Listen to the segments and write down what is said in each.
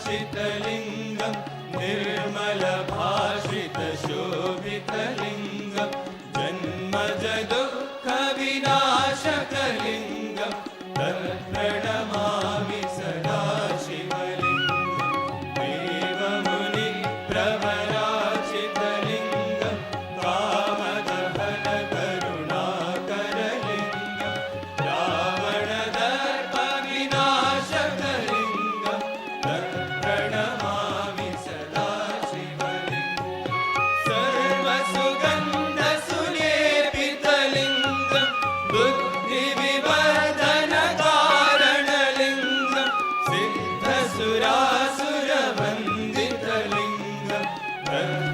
सुरार्चितलिङ्गं निर्मलभाषितशोभितलिङ्गं जन्मज दुःखविनाशकलिङ्गं तत्प्रणमामि सदा शिवलिङ्गं देवमुनिप्रवराचितलिङ्गं कामदहनकरुणाकरलिङ्गं रावणदर्पविनाशकलिङ्गं प्रणमामि सदा शिवलिङ्गं सर्वसुगन्धसुलेपितलिङ्गं बुद्धिविवर्धनकारणलिङ्गं सिद्धसुरासुरवन्दितलिङ्गं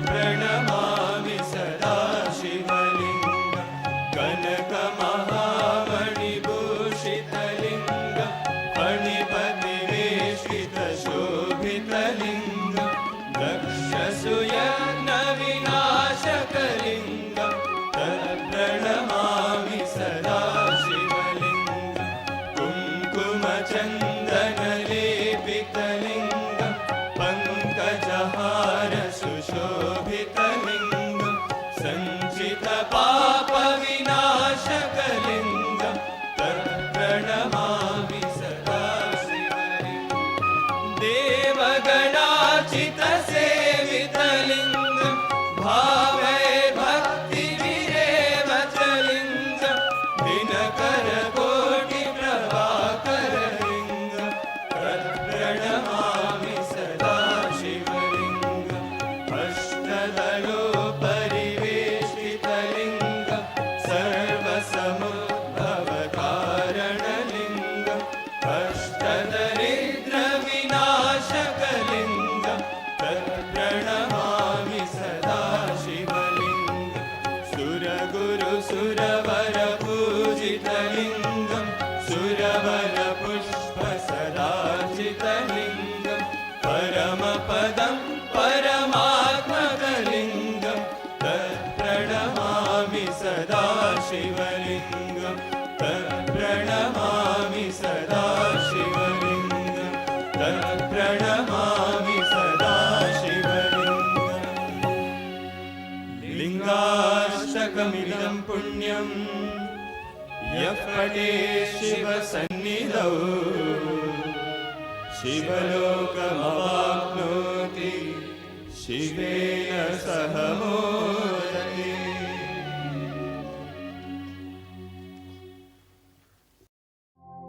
प्रणमामि सदा शिवलिङ्गं कनकमहामणिभूषितलिङ्गं फणिपतिवेशितशोभितलिङ्गं दक्षसूयज्ञविनाशकलिङ्गं प्रणमामि सदा शिवलिङ्गं कुङ्कुमचन्दनलेपितलिङ्गं पङ्कजहारसुशोभितलिङ्गं सञ्चितपापविनाशकलिङ्गं प्रणमामि सदा शिवलिङ्गं देवगणाचितसेवितलिङ्गं भावये भक्तिविरेवचलिङ्गं दिनकरकोटिप्रभाकरलिङ्गं प्रणमामि सदा शिवलिङ्गं अष्टदलोपरिवेष्टितलिङ्गं सर्वसमुद्भवकारणलिङ्गम् अष्टदरिद्रविनाशकलिङ्गं प्रणमामि सदा शिवलिङ्गं सुरगुरुसुरवरपूजितलिङ्गं सुरवरपुष्पसदार्चितलिङ्गं परमपदं परमात्मकलिङ्गं प्रणमामि सदा शिवलिङ्गं प्रणमामि सदा शिवलिङ्गं प्रणमामि सदा शिवलिङ्गं लिङ्गाष्टकमिदं पुण्यं यः पठेत् शिवसन्निधौ शिवलोकमवाप्नोति शिवेन सह मोदेन।